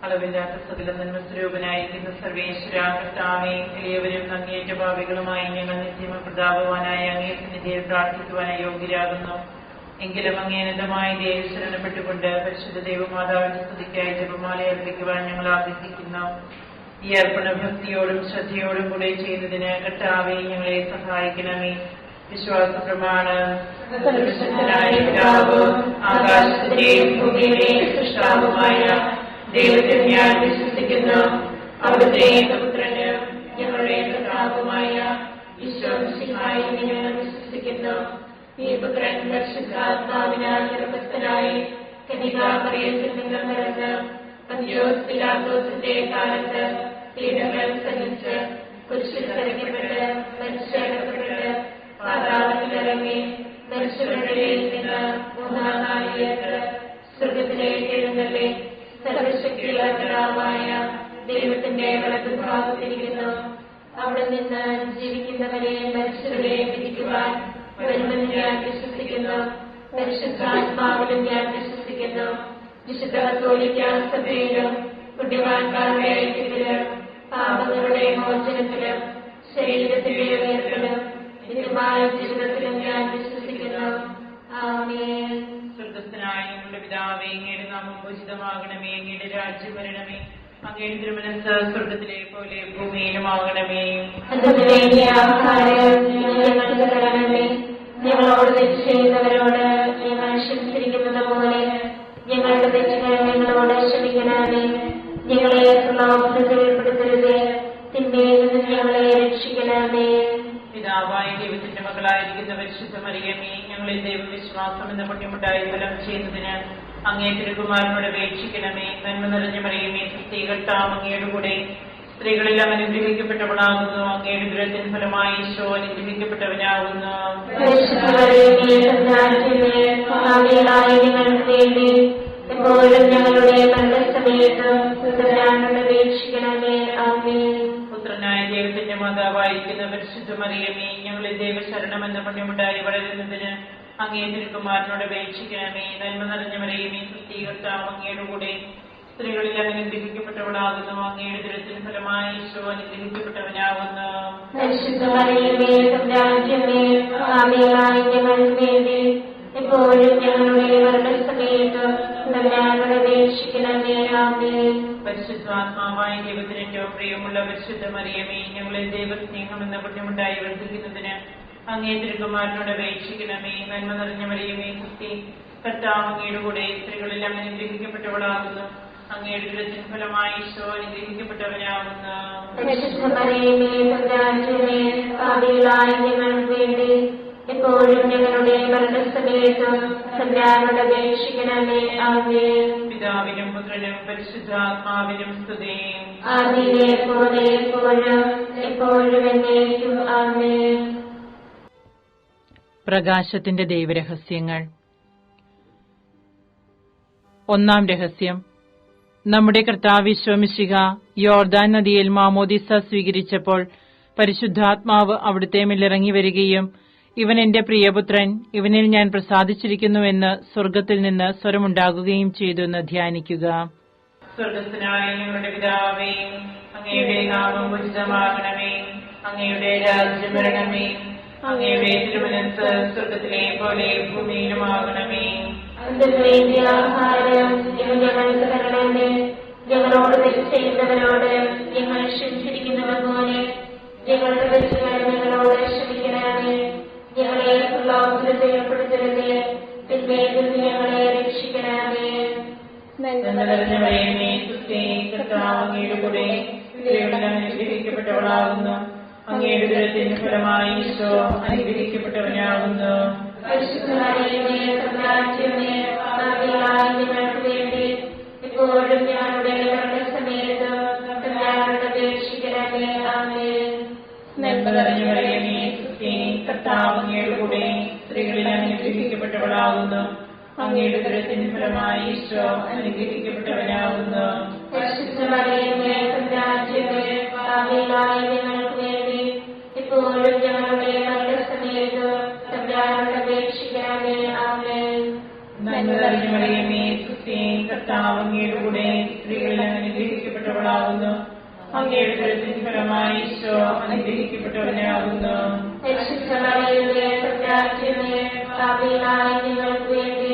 അളവില്ലാത്ത സകല നന്മസ്വരൂപനായിരിക്കുന്ന സർവേശ്വര കർത്താവേ, എളിയവരും അങ്ങേറ്റ ഭാവികളുമായി ഞങ്ങൾ നിത്യമ പ്രതാപവാനായ അങ്ങേ സന്നിധിയിൽ പ്രാർത്ഥിക്കുവാൻ യോഗ്യരാകുന്നു. എങ്കിലും അങ്ങേനതമായ ദേവി ശരണപ്പെട്ടുകൊണ്ട് പരിശുദ്ധ ദൈവമാതാവിന്റെ സ്തുതിക്കായി ജപമാല അർപ്പിക്കുവാൻ ഞങ്ങൾ ആഗ്രഹിക്കുന്നു. ഈ അർപ്പണ ഭക്തിയോടും ശ്രദ്ധയോടും കൂടെ ചെയ്യുന്നതിന് കർത്താവേ ഞങ്ങളെ സഹായിക്കണമേ. വിശ്വാസ പ്രമാണം. ആകാശത്തിന്റെയും ഭൂമിയുടെയും സൃഷ്ടാവുമായ ദൈവത്തിൽ ഞാൻ വിശ്വസിക്കുന്നു. അവിടുത്തെ ഏകപുത്രന് ഞങ്ങളുടെ കർത്താവുമായ ഈശോമിശിഹായിൽ ഞങ്ങൾ വിശ്വസിക്കുന്നു. ഈ പുത്രൻ പരിശുദ്ധാത്മാവിനാൽ ഗർഭസ്ഥനായി കന്യകാമറിയത്തിൽ നിന്ന് പിറന്ന് പന്തിയോസ് പിലാത്തോസിന്റെ കാലത്ത് പീഡകൾ സഹിച്ച് കുരിശിൽ തറയ്ക്കപ്പെട്ട് മരിച്ചടക്കപ്പെട്ട് പാതാളത്തിലിറങ്ങി മരിച്ചവരുടെ നിന്ന് മൂന്നാം നാൾ ഉയർത്ത് സ്വർഗ്ഗത്തിലേക്ക് എഴുന്നള്ളി സർവശക്തിയുള്ള പിതാവായ ദൈവത്തിന്റെ വലതുഭാഗത്തിരിക്കുന്നു. അവിടെ നിന്ന് ജീവിക്കുന്നവരെ മരിച്ചവരെ വിധിക്കുവാൻ വരുമെന്ന് ഞാൻ വിശ്വസിക്കുന്നു. പരിശുദ്ധാത്മാവിലും ഞാൻ വിശ്വസിക്കുന്നു. വിശുദ്ധ കത്തോലിക്കാ സഭയിലും പുണ്യവാന്മാരുടെ ഐക്യത്തിലും പാപങ്ങളുടെ മോചനത്തിലും ശരീരത്തിന്റെ ഉയർത്തലും നിത്യമായ ജീവിതത്തിലും ഞാൻ വിശ്വസിക്കുന്നു. ആമേൻ. സ്വർഗ്ഗസ്ഥനായ ഞങ്ങളുടെ പിതാവേ, അങ്ങയുടെ നാമം പൂജിതമാകണമേ. അങ്ങയുടെ രാജ്യം വരണമേ. അങ്ങയുടെ തിരുമനസ്സ് സ്വർഗ്ഗത്തിലെ പോലെ ഭൂമിയിലുമാകണമേ. ഞങ്ങളോട് തെറ്റ് ചെയ്യുന്നവരോട് ഞങ്ങൾ ക്ഷമിച്ചിരിക്കുന്നത് പോലെ ഞങ്ങളുടെ തെറ്റുകൾ ഞങ്ങളോട് ക്ഷമിക്കണമേ. ഞങ്ങളെ പ്രലോഭനത്തിൽ ഉൾപ്പെടുത്തരുതേ, തിന്മയിൽ നിന്ന് ഞങ്ങളെ രക്ഷിക്കണമേ. പിതാവായ ദൈവത്തിന്റെ മകളായിരിക്കുന്ന പരിശുദ്ധ മറിയമേ, ഞങ്ങളിൽ ദൈവവിശ്വാസം എന്ന പുണ്യമുണ്ടായി ഫലം ചെയ്യുന്നതിന് അങ്ങേ തിരുകുമാരനോട് അപേക്ഷിക്കണമേ. നന്മ നിറഞ്ഞ മറിയമേ, സ്ത്രീകർത്താവ് അങ്ങയുടെ കൂടെ സ്ത്രീകളെല്ലാം അനുഗ്രഹിക്കപ്പെട്ടവളാകുന്നു. അങ്ങയുടെ ദുരത്തിന് ഫലമായി ഈശോ അനുഗ്രഹിക്കപ്പെട്ടവനാകുന്നു. പുത്രനായ ദൈവത്തിന്റെ മാതാവായിരിക്കുന്ന പരിശുദ്ധ മറിയമേ, ഞങ്ങളിൽ ദൈവശരണം എന്ന പുണ്യമുണ്ടായി വളരുന്നതിന് അങ്ങേ തിരുകുമാരനോട് അപേക്ഷിക്കണമേ. നന്മ നിറഞ്ഞ മറിയമേ, സ്ത്രീകർത്താവ് അങ്ങയുടെ കൂടെ സ്ത്രീകളിൽ അനുഗ്രഹിക്കപ്പെട്ടവളാകുന്നു. അങ്ങയുടെ ദുരത്തിന് ഫലമായി ഈശോ അനുഗ്രഹിക്കപ്പെട്ടവനാകുന്നു. പരിശുദ്ധാത്മാവായ ദൈവത്തിന് ഏറ്റവും പ്രിയമുള്ള പരിശുദ്ധ മറിയമേ, ഞങ്ങളിൽ ദൈവസ്നേഹം എന്ന പുണ്യമുണ്ടായി വർദ്ധിക്കുന്നതിന് അങ്ങേ തിരുകുമാരനോട് അപേക്ഷിക്കണമേ. നന്മ നിറഞ്ഞ മറിയമേ, സ്തുതി. കർത്താവ് അങ്ങയുടെ കൂടെ സ്ത്രീകളെല്ലാം അനുഗ്രഹിക്കപ്പെട്ടവളാകുന്നു. അങ്ങയുടെ ദുരത്തിന് ഫലമായി ഈശോ അനുഗ്രഹിക്കപ്പെട്ടവനാകുന്നു. എപ്പോഴും ഞങ്ങളുടെ മരണസമയത്തും തമ്പുരാനോട് അപേക്ഷിക്കണമേ. ആമേൻ. പിതാവിനും പുത്രനും പരിശുദ്ധാത്മാവിനും സ്തുതി. ആദിയിലെ പോലെ എപ്പോഴും എപ്പോഴും എന്നേക്കും. ആമേൻ. പ്രകാശത്തിന്റെ ദൈവരഹസ്യങ്ങൾ. ഒന്നാം രഹസ്യം. നമ്മുടെ കർത്താവ് ഈശോ മിശിഹ യോർദാൻ നദിയിൽ മാമോദിസ സ്വീകരിച്ചപ്പോൾ പരിശുദ്ധാത്മാവ് അവിടുത്തെ മേലിറങ്ങി വരികയും ഇവൻ എന്റെ പ്രിയപുത്രൻ, ഇവനിൽ ഞാൻ പ്രസാദിച്ചിരിക്കുന്നുവെന്ന് സ്വർഗ്ഗത്തിൽ നിന്ന് സ്വരമുണ്ടാകുകയും ചെയ്തു എന്ന് ധ്യാനിക്കുക. സ്വർഗ്ഗസ്ഥനായ ഞങ്ങളുടെ പിതാവേ, അങ്ങയുടെ നാമം പൂജിതമാകണമേ. അങ്ങയുടെ രാജ്യം വരണമേ. അങ്ങയുടെ തിരുമനസ്സ് സ്വർഗ്ഗത്തിലെ പോലെ ഭൂമിയിലുമാകണമേ. ഞങ്ങൾക്ക് തരണമേ. ഞങ്ങളോട് തെറ്റ് ചെയ്യുന്നവരോട് ഞങ്ങൾ ക്ഷമിച്ചിരിക്കുന്നത് പോലെ ഞങ്ങളുടെ തെറ്റുകൾ ഞങ്ങളോട് ക്ഷമിക്കണമേ. ഞങ്ങളെ പ്രലോഭനത്തിൽ ഉൾപ്പെടുത്തരുതേ, തിന്മയിൽ നിന്ന് ഞങ്ങളെ രക്ഷിക്കണമേ. അങ്ങയുടെ കൂടെ സ്ത്രീകളെല്ലാം അനുഗ്രഹിക്കപ്പെട്ടവളാകുന്നു. അങ്ങയുടെ ദുരത്തിന് ഫലമായി ഈശോ അനുഗ്രഹിക്കപ്പെട്ടവനാകുന്നു. ഞങ്ങൾക്ക് വേണ്ടി എപ്പോഴും ഞങ്ങളുടെ മരണസമയത്ത് തമ്പുരാനോട് അപേക്ഷിക്കണമേ. ആമേൻ. കർത്താവ് അങ്ങയുടെ കൂടെ സ്ത്രീകളെല്ലാം അനുഗ്രഹിക്കപ്പെട്ടവളാകുന്നു. അങ്ങയുടെ ദുരത്തിന് ഫലമായി ഈശോ അനുഗ്രഹിക്കപ്പെട്ടവനാകുന്നു. ഞങ്ങൾക്ക് വേണ്ടി എപ്പോഴും ഞങ്ങളുടെ മരണസമയത്ത് തമ്പുരാനോട് അപേക്ഷിക്കണമേ. ആമേൻ. നന്മ നിറഞ്ഞ മറിയമേ, കർത്താവ് അങ്ങയുടെ കൂടെ സ്ത്രീകളിൽ അനുഗ്രഹിക്കപ്പെട്ടവളാകുന്നു. അങ്ങയുടെ ഉദരത്തിൻ ഫലമായി ഈശോ അനുഗ്രഹിക്കപ്പെട്ടവനാകുന്നു. പരിശുദ്ധ മറിയമേ, തമ്പുരാന്റമ്മേ, പാപികളായ ഞങ്ങൾക്ക് വേണ്ടി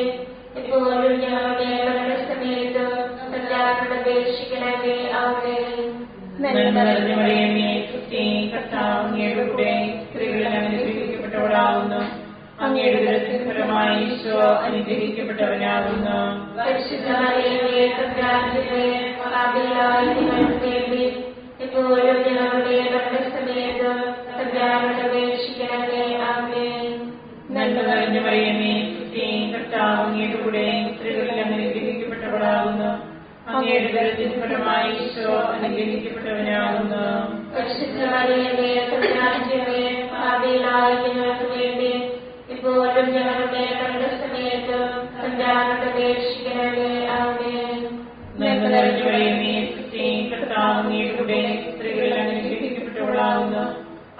ഇപ്പോഴും ഞങ്ങളുടെ മരണസമയത്തും തമ്പുരാനോട് അപേക്ഷിക്കണമേ. ആമേൻ. നന്മ നിറഞ്ഞ മറിയമേ, സ്തുതി. കർത്താവ് അങ്ങയുടെ കൂടെ സ്ത്രീകളിൽ അനുഗ്രഹിക്കപ്പെട്ടവളാകുന്നു. അങ്ങയുടെ ഉദരത്തിൻ ഫലമായി ഈശോ അനുഗ്രഹിക്കപ്പെട്ടവനാകുന്നു. പരിശുദ്ധ മറിയമേ, തമ്പുരാന്റമ്മേ, പാപികളായ ഞങ്ങൾക്ക് വേണ്ടി ഇപ്പോഴും ഞങ്ങളുടെ മരണസമയത്തും തമ്പുരാനോട് അപേക്ഷിക്കണമേ. ആമേൻ. നന്മ നിറഞ്ഞ മറിയമേ, സ്തുതി. കർത്താവ് അങ്ങയുടെ കൂടെ സ്ത്രീകളിൽ അനുഗ്രഹിക്കപ്പെട്ടവളാകുന്നു. അങ്ങയുടെ ഉദരത്തിൻ ഫലമായി ഈശോ അനുഗ്രഹിക്കപ്പെട്ടവനാകുന്നു. പരിശുദ്ധ മറിയമേ, തമ്പുരാന്റമ്മേ, പാപികളായ ഞങ്ങൾക്ക് വേണ്ടി ഇപ്പോഴും ഞങ്ങളുടെ മരണസമയത്തും തമ്പുരാനോട് അപേക്ഷിക്കണമേ. ആമേൻ. നന്മ നിറഞ്ഞ മറിയമേ, സ്തുതി. കർത്താവ് അങ്ങയുടെ കൂടെ സ്ത്രീകളിൽ അനുഗ്രഹിക്കപ്പെട്ടവളാകുന്നു.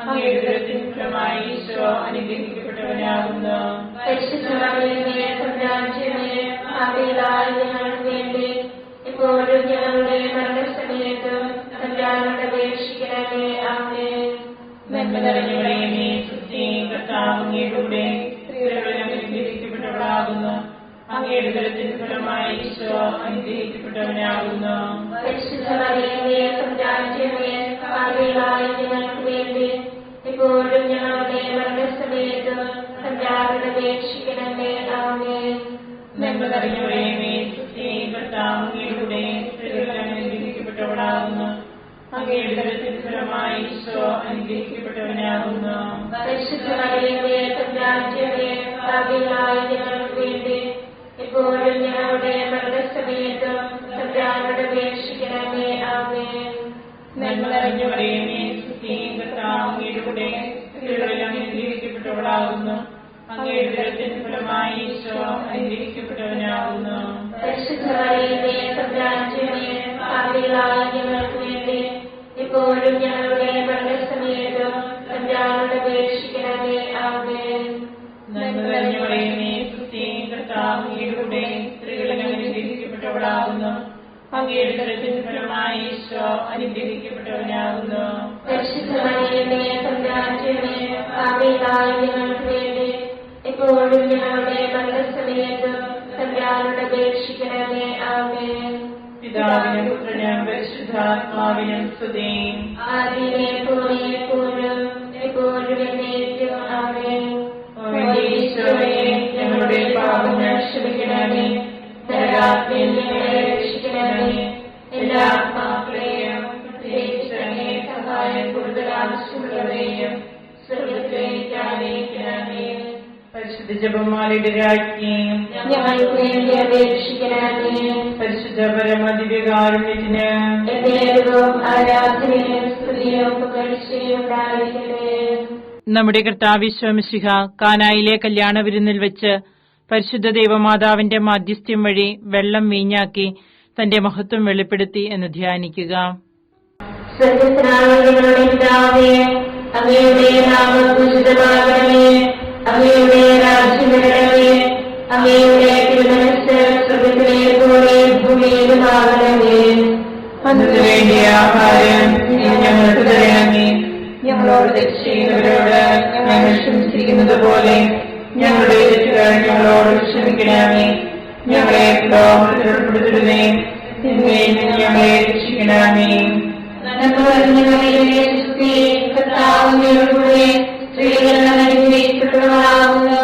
അങ്ങയുടെ ഉദരത്തിൻ ഫലമായി ഈശോ അനുഗ്രഹിക്കപ്പെട്ടവനാകുന്നു. പരിശുദ്ധ മറിയമേ, തമ്പുരാന്റമ്മേ, പാപികളായ ഞങ്ങൾക്ക് വേണ്ടി ഇപ്പോഴും ഞങ്ങളുടെ മരണസമയത്തും തമ്പുരാനോട് അപേക്ഷിക്കണമേ. ആമേൻ. നന്മ നിറഞ്ഞ മറിയമേ, സ്തുതി. കർത്താവ് അങ്ങയുടെ കൂടെ സ്ത്രീകളിൽ അനുഗ്രഹിക്കപ്പെട്ടവളാകുന്നു. അങ്ങയുടെ ഉദരത്തിൻ ഫലമായി ഈശോ അനുഗ്രഹിക്കപ്പെട്ടവനാകുന്നു. പരിശുദ്ധ മറിയമേ, തമ്പുരാന്റമ്മേ, പാപികളായ ഞങ്ങൾക്ക് വേണ്ടി ഇപ്പോഴും ഞങ്ങളുടെ മരണസമയത്തും തമ്പുരാനോട് അപേക്ഷിക്കണമേ. ആമേൻ. നന്മ നിറഞ്ഞ മറിയമേ, സ്തുതി. കർത്താവ് അങ്ങയുടെ കൂടെ സ്ത്രീകളിൽ അനുഗ്രഹിക്കപ്പെട്ടവളാകുന്നു. അങ്ങയുടെ ഉദരത്തിൻ ഫലമായി ഈശോ അനുഗ്രഹിക്കപ്പെട്ടവനാകുന്നു. പരിശുദ്ധ മറിയമേ, തമ്പുരാന്റമ്മേ, പാപികളായ ഞങ്ങൾക്ക് വേണ്ടി ഇപ്പോഴും ഞങ്ങളുടെ മരണസമയത്തും തമ്പുരാനോട് അപേക്ഷിക്കണമേ. ആമേൻ. നന്മ നിറഞ്ഞ മറിയമേ, സ്തുതി. കർത്താവ് അങ്ങയുടെ കൂടെ സ്ത്രീകളിൽ അനുഗ്രഹിക്കപ്പെട്ടവളാകുന്നു. അങ്ങയുടെ ഉദരത്തിൻ ഫലമായി ഈശോ അനുഗ്രഹിക്കപ്പെട്ടവനാകുന്നു. പരിശുദ്ധ മറിയമേ, തമ്പുരാന്റമ്മേ, പാപികളായ ഞങ്ങൾക്ക് വേണ്ടി ഇപ്പോഴും ഞങ്ങളുടെ മരണസമയത്തും തമ്പുരാനോട് അപേക്ഷിക്കണമേ. ആമേൻ. നന്മ നിറഞ്ഞ മറിയമേ, സ്തുതി. കർത്താവ് അങ്ങയുടെ കൂടെ സ്ത്രീകളിൽ അനുഗ്രഹിക്കപ്പെട്ടവളാകുന്നു. അങ്ങയുടെ ഉദരത്തിൻ ഫലമായി ഈശോ അനുഗ്രഹിക്കപ്പെട്ടവനാകുന്നു. പരിശുദ്ധ മറിയമേ, തമ്പുരാന്റമ്മേ, പാപികളായ ഞങ്ങൾക്ക് വേണ്ടി ഇപ്പോഴും ഞങ്ങളുടെ മരണസമയത്തും തമ്പുരാനോട് അപേക്ഷിക്കണമേ. ആമേൻ. പിതാവിനും പുത്രനും പരിശുദ്ധാത്മാവിനും സ്തുതി. ആദിയിലെ പോലെ എപ്പോഴും എപ്പോഴും എന്നേക്കും. ആമേൻ. ഈശോയെ, ഞങ്ങളുടെ പാപങ്ങൾ ക്ഷമിക്കണമേ. നരകാഗ്നിയിൽ ഞങ്ങളെ രക്ഷിക്കണമേ. എല്ലാ ആത്മാക്കളെയും പ്രത്യേകിച്ച് അങ്ങേ സഹായം കൂടുതൽ ആവശ്യമുള്ളവരെയും സ്വർഗ്ഗത്തിലേക്ക് ആനയിക്കണമേ. പരിശുദ്ധ ജപമാലയുടെ രാജ്ഞിയും ഞങ്ങൾക്ക് വേണ്ടി അപേക്ഷിക്കണമേ. പരിശുദ്ധ പരമദിവ്യകാരുണ്യത്തിന് എന്നേരവും ആരാധനയും സ്തുതിയും പുകഴ്ചയും ഉണ്ടായിരിക്കട്ടെ. നമ്മുടെ കർത്താവ് ഈശോ മിശിഹ കാനായിലെ കല്യാണ വിരുന്നിൽ വെച്ച് പരിശുദ്ധ ദൈവമാതാവിന്റെ മാധ്യസ്ഥ്യം വഴി വെള്ളം വീഞ്ഞാക്കി തന്റെ മഹത്വം വെളിപ്പെടുത്തി എന്ന് ധ്യാനിക്കുക. സ്വർഗ്ഗസ്ഥനായ ഞങ്ങളുടെ പിതാവേ, അങ്ങയുടെ നാമം പൂജിതമാകണമേ. അങ്ങയുടെ രാജ്യം വരണമേ. അങ്ങയുടെ തിരുമനസ്സ് സ്വർഗ്ഗത്തിലെ പോലെ ഭൂമിയിലുമാകണമേ. അന്നു വേണ്ടിയ ആഹാരം ഞങ്ങൾക്ക് തരണമേ. ഞങ്ങളോട് തെറ്റ് ചെയ്യുന്നവരോട് ഞങ്ങൾ ക്ഷമിച്ചിരിക്കുന്നത് പോലെ ഞങ്ങളുടെ തെറ്റുകൾ ഞങ്ങളോട് ക്ഷമിക്കണമേ. ഞങ്ങളെ പ്രലോഭനത്തിൽ ഉൾപ്പെടുത്തരുതേ, തിന്മയിൽ നിന്ന് ഞങ്ങളെ രക്ഷിക്കണമേ. നന്മ നിറഞ്ഞ മറിയമേ, സ്തുതി. കർത്താവ് അങ്ങയുടെ കൂടെ സ്ത്രീകൾ അനുഗ്രഹിക്കപ്പെട്ടവളാകുന്നു.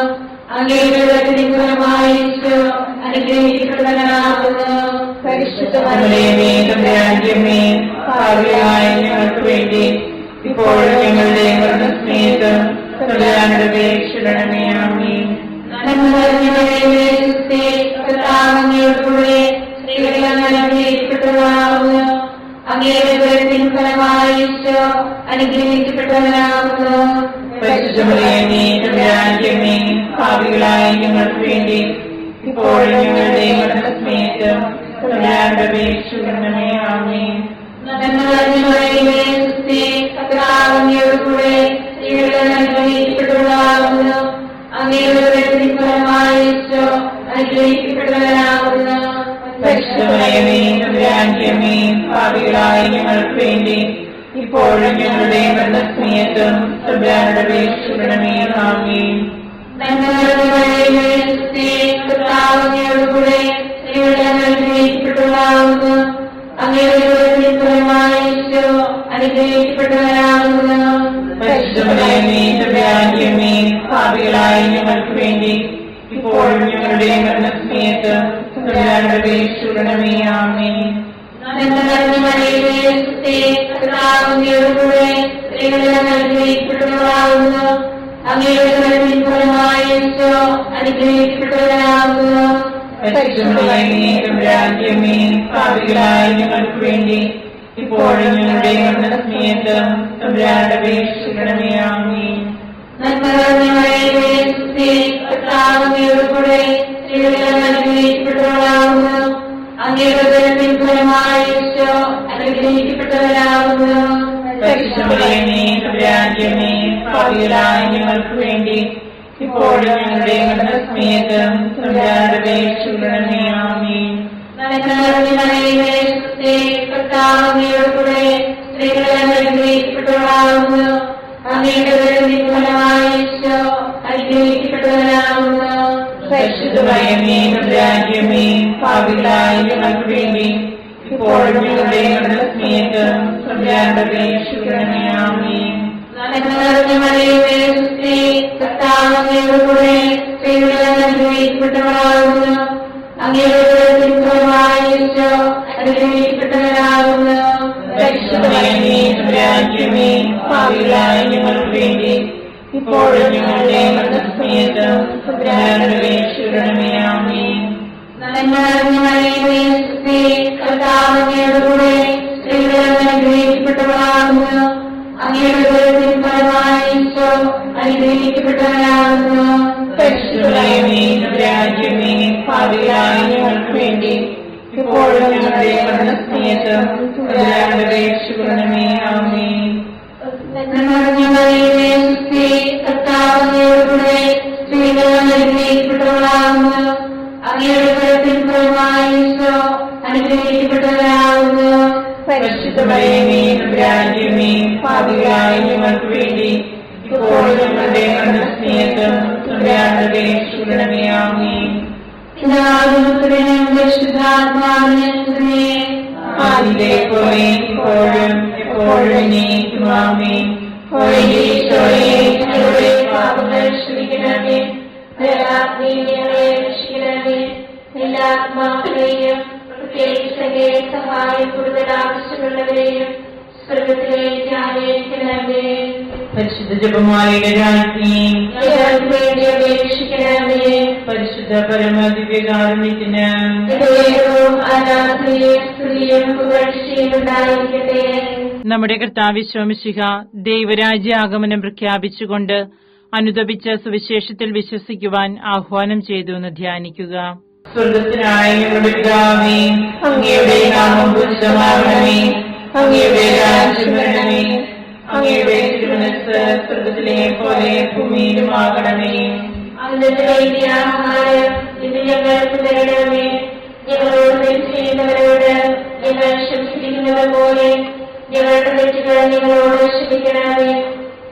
അങ്ങയുടെ ഉദരത്തിൻ ഫലമായി ഈശോ അനുഗ്രഹിക്കപ്പെട്ടവനാകുന്നു. പരിശുദ്ധ മറിയമേ, തമ്പുരാന്റമ്മേ, പാപികളായ ഞങ്ങൾക്ക് വേണ്ടി ഇപ്പോഴും ഞങ്ങളുടെ മരണസമയത്ത് തമ്പുരാനോട് അപേക്ഷിക്കണമേ. ആമേൻ. നന്മ നിറഞ്ഞ മറിയമേ, സ്തുതി. കർത്താവ് അങ്ങയുടെ കൂടെ സ്ത്രീകൾ അനുഗ്രഹിക്കപ്പെട്ടവളാകുന്നു. അങ്ങയുടെ ഉദരത്തിൻ ഫലമായി ഈശോ അനുഗ്രഹിക്കപ്പെട്ടവനാകുന്നു. പരിശുദ്ധ മറിയമേ, തമ്പുരാന്റമ്മേ, പാപികളായ ഞങ്ങൾക്ക് വേണ്ടി ഇപ്പോഴും ഞങ്ങളുടെ മരണസമയത്ത് തമ്പുരാനോട് അപേക്ഷിക്കണമേ. ആമേൻ. നന്മ നിറഞ്ഞ മറിയമേ, സ്തുതി. കർത്താവ് അങ്ങയുടെ കൂടെ സ്ത്രീകൾ അനുഗ്രഹിക്കപ്പെട്ടവളാകുന്നു. അങ്ങയുടെ ഉദരത്തിൻ ഫലമായി ഈശോ അനുഗ്രഹിക്കപ്പെട്ടവനാകുന്നു. പരിശുദ്ധ മറിയമേ, തമ്പുരാന്റമ്മേ, പാപികളായ ഞങ്ങൾക്ക് വേണ്ടി ഇപ്പോഴും ഞങ്ങളുടെ മരണസമയത്തും തമ്പുരാനോട് അപേക്ഷിക്കണമേ. ആമേൻ. പാപികളായ ഞങ്ങൾക്ക് വേണ്ടി ഇപ്പോഴും ഞങ്ങളുടെ മരണസമയത്ത് തമ്പുരാനോട് അപേക്ഷിക്കണമേ. ആമേൻ. പാപികളായ ഞങ്ങൾക്ക് വേണ്ടി ഇപ്പോഴും ഞങ്ങളുടെ മരണസമയത്ത് തമ്പുരാനോട് അപേക്ഷിക്കണമേ. ആമേൻ. പാപികളായ ഞങ്ങൾക്ക് വേണ്ടി ഇപ്പോഴും ഞങ്ങളുടെ മരണസമയത്ത് തമ്പുരാനോട് അപേക്ഷിക്കണമേ. ആമേൻ. പാപികളായ ഞങ്ങൾക്ക് വേണ്ടി ഇപ്പോഴും ഞങ്ങളുടെ മരണസമയത്ത് തമ്പുരാനോട് അപേക്ഷിക്കണമേ. ആമേൻ. പാപികളായ ഞങ്ങൾക്ക് വേണ്ടി ഇപ്പോഴും ഞങ്ങളുടെ മരണസമയത്ത് തമ്പുരാനോട് അപേക്ഷിക്കണമേ. ആമേൻ. പാപികളായ ഞങ്ങൾക്ക് വേണ്ടി ഇപ്പോഴും ഞങ്ങളുടെ മരണസമയത്ത് തമ്പുരാനോട് അപേക്ഷിക്കണമേ. ആമേൻ. പാപികളായ ഞങ്ങൾക്ക് വേണ്ടി ഇപ്പോഴും ഞങ്ങളുടെ മരണസമയത്ത് തമ്പുരാനോട് അപേക്ഷിക്കണമേ. ആമേൻ. ആദിയിലെ പോലെ ഇപ്പോഴും എപ്പോഴും എന്നേക്കും. ആമേൻ. ഞങ്ങളുടെ പാപങ്ങൾ ക്ഷമിക്കണമേ. എല്ലാ ആത്മാക്കളെയും പ്രത്യേകിച്ച് സഹായം കൂടുതൽ ആവശ്യമുള്ളവരെയും സ്വർഗത്തിലേക്ക് ആനയിക്കണമേ. പരിശുദ്ധ ജപമാലയുടെ രാജ്ഞി വേണ്ടി അപേക്ഷിക്കണമേ. പരിശുദ്ധ പരമദിവ്യകാരുണ്യത്തിന് നമ്മുടെ കർത്താവ് ശോമിശിഹ ദൈവരാജ്യ ആഗമനം പ്രഖ്യാപിച്ചുകൊണ്ട് അനുദപിച്ച സുവിശേഷത്തിൽ വിശ്വസിക്കുവാൻ ആഹ്വാനം ചെയ്തു എന്ന് ധ്യാനിക്കുക. സ്വർഗത്തിനായ ഞങ്ങളുടെ പിതാവേ, അങ്ങയുടെ നാമം പൂജിതമാകണമേ. അങ്ങയുടെ രാജ്യം വരണമേ. അങ്ങയുടെ തിരുമനസ്സ് സ്വർഗത്തിലെ പോലെ ഭൂമിയിലുമാകണമേ. ആഹാരം ഇന്ന് ഞങ്ങൾക്ക് തരണമേ. ഞങ്ങളോട് തെറ്റ് ചെയ്യുന്നവരോട് ഞങ്ങൾ ക്ഷമിച്ചിരിക്കുന്നത് പോലെ ഞങ്ങളുടെ തെറ്റുകൾ ഞങ്ങളോട് ക്ഷമിക്കണമേ.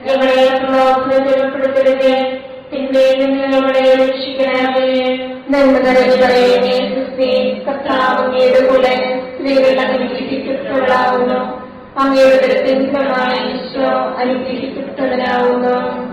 ഞങ്ങളെ പ്രലോഭനത്തിൽ ഉൾപ്പെടുത്തരുത്, തിന്മയിൽ നിന്ന് ഞങ്ങളെ രക്ഷിക്കണമേ. നന്മ നിറഞ്ഞു പറയുന്നേ ക്രിസ്തേ, കർത്താവ് അങ്ങയുടെ കൂടെ സ്ത്രീകൾ അനുഗ്രഹിക്കപ്പെട്ടവളാവുന്നു. അങ്ങയുടെ ദൃത്തിൻ ഫലമായി ഈശോ അനുഗ്രഹിക്കപ്പെട്ടവനാവുന്നു.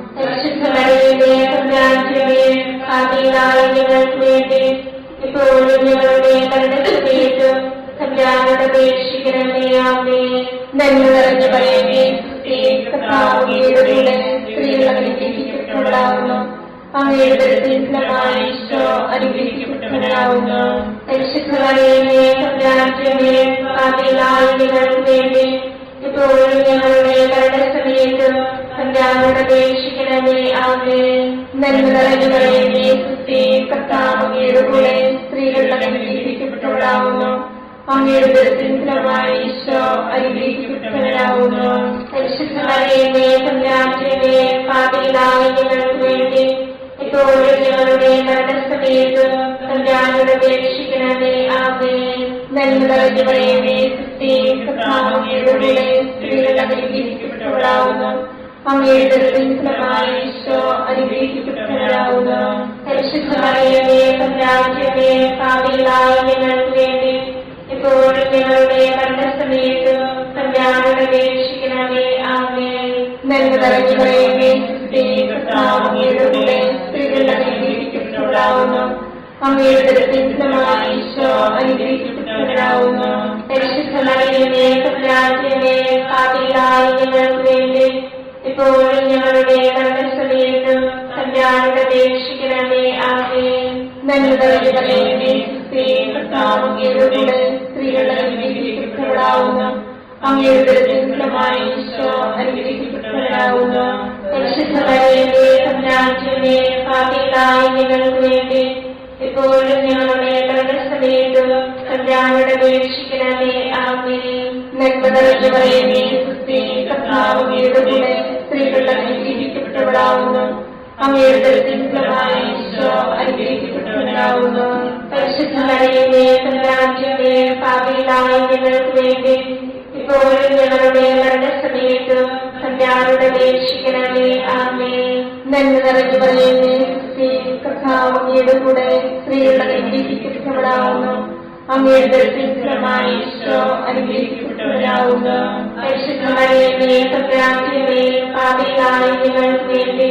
ഞങ്ങൾക്ക് വേണ്ടി ഇപ്പോഴും ഞങ്ങളുടെ മരണസമയത്തും തമ്പുരാനോട് അപേക്ഷിക്കണമേ. ആമേൻ. നന്മ നിറഞ്ഞു പറയുന്നേ ക്രിസ്തേ, കർത്താവ് അങ്ങയുടെ കൂടെ സ്ത്രീകൾ അനുഗ്രഹിക്കപ്പെട്ടവളാവുന്നു. അങ്ങയുടെ ദൃത്തിൻ ഫലമായി ഈശോ അനുഗ്രഹിക്കപ്പെട്ടവനാവുന്നു. ഞങ്ങൾക്ക് വേണ്ടി ഇപ്പോഴും ഞങ്ങളുടെ മരണസമയത്തും തമ്പുരാനോട് അപേക്ഷിക്കണമേ. ആമേൻ. നന്മ നിറഞ്ഞു പറയുന്നേ ക്രിസ്തേ, കർത്താവ് അങ്ങയുടെ കൂടെ സ്ത്രീകൾ അനുഗ്രഹിക്കപ്പെട്ടവളാവുന്നു. അങ്ങയുടെ ദൃത്തിൻ ഫലമായി ഈശോ അനുഗ്രഹിക്കപ്പെട്ടവനാവുന്നു. പാപികളായ ഞങ്ങൾക്ക് വേണ്ടി ഇപ്പോഴും ഞങ്ങളുടെ മരണസമയത്തും തമ്പുരാനോട് അപേക്ഷിക്കണമേ. ആമേൻ. നന്മ നിറഞ്ഞു പറയുന്നേ ക്രിസ്തേ, കർത്താവ് അങ്ങയുടെ കൂടെ സ്ത്രീകൾ അനുഗ്രഹിക്കപ്പെട്ടവളാകുന്നു. അങ്ങയുടെ ഫലമായ ഈശോ അനുഗ്രഹിക്കപ്പെട്ടവരാകുന്നു. പരിശുദ്ധ മറിയമേ തമ്പുരാന്റമ്മേ, പാപികളായ ഞങ്ങൾക്ക് വേണ്ടി ഇപ്പോഴും ഞങ്ങളുടെ മരണസമയത്തും തമ്പുരാനോട് അപേക്ഷിക്കണമേ. ആമേൻ. നന്മ നിറഞ്ഞ മറിയമേ, കർത്താവ് അങ്ങയുടെ കൂടെ സ്ത്രീകൾ അനുഗ്രഹിക്കപ്പെട്ടവളാകുന്നു. അങ്ങയുടെ ഫലമായ ഈശോ അനുഗ്രഹിക്കപ്പെട്ടവരാകുന്നു. പരിശുദ്ധ മറിയമേ തമ്പുരാന്റമ്മേ, പാപികളായ ഞങ്ങൾക്ക് വേണ്ടി ഇപ്പോഴും ഞങ്ങളുടെ മരണസമയത്തും തമ്പുരാനോട് അപേക്ഷിക്കണമേ. ആമേൻ. നന്മ നിറഞ്ഞ മറിയമേ, കർത്താവ് അങ്ങയുടെ കൂടെ സ്ത്രീകൾ അനുഗ്രഹിക്കപ്പെട്ടവളാകുന്നു. അങ്ങയുടെ ഫലമായ ഈശോ അനുഗ്രഹിക്കപ്പെട്ടവരാകുന്നു. പരിശുദ്ധ മറിയമേ തമ്പുരാന്റമ്മേ, പാപികളായ ഞങ്ങൾക്ക് വേണ്ടി ഇപ്പോഴും ഞങ്ങളുടെ മരണസമയത്തും തമ്പുരാനോട് അപേക്ഷിക്കണമേ. ആമേൻ. നന്മ നിറഞ്ഞ മറിയമേ, കർത്താവ് അങ്ങയുടെ കൂടെ സ്ത്രീകൾ അനുഗ്രഹിക്കപ്പെട്ടവളാകുന്നു. അങ്ങയുടെ ഫലമായ ഈശോ അനുഗ്രഹിക്കപ്പെട്ടവരാകുന്നു. പരിശുദ്ധ മറിയമേ തമ്പുരാന്റമ്മേ, പാപികളായ ഞങ്ങൾക്ക് വേണ്ടി ഇപ്പോഴും ഞങ്ങളുടെ മരണസമയത്തും തമ്പുരാനോട് അപേക്ഷിക്കണമേ. ആമേൻ. നന്മ നിറഞ്ഞ മറിയമേ, കർത്താവ് അങ്ങയുടെ കൂടെ സ്ത്രീകൾ അനുഗ്രഹിക്കപ്പെട്ടവളാകുന്നു. അങ്ങയുടെ ഫലമായ ഈശോ അനുഗ്രഹിക്കപ്പെട്ടവരാകുന്നു. പരിശുദ്ധ മറിയമേ തമ്പുരാന്റമ്മേ, പാപികളായ ഞങ്ങൾക്ക് വേണ്ടി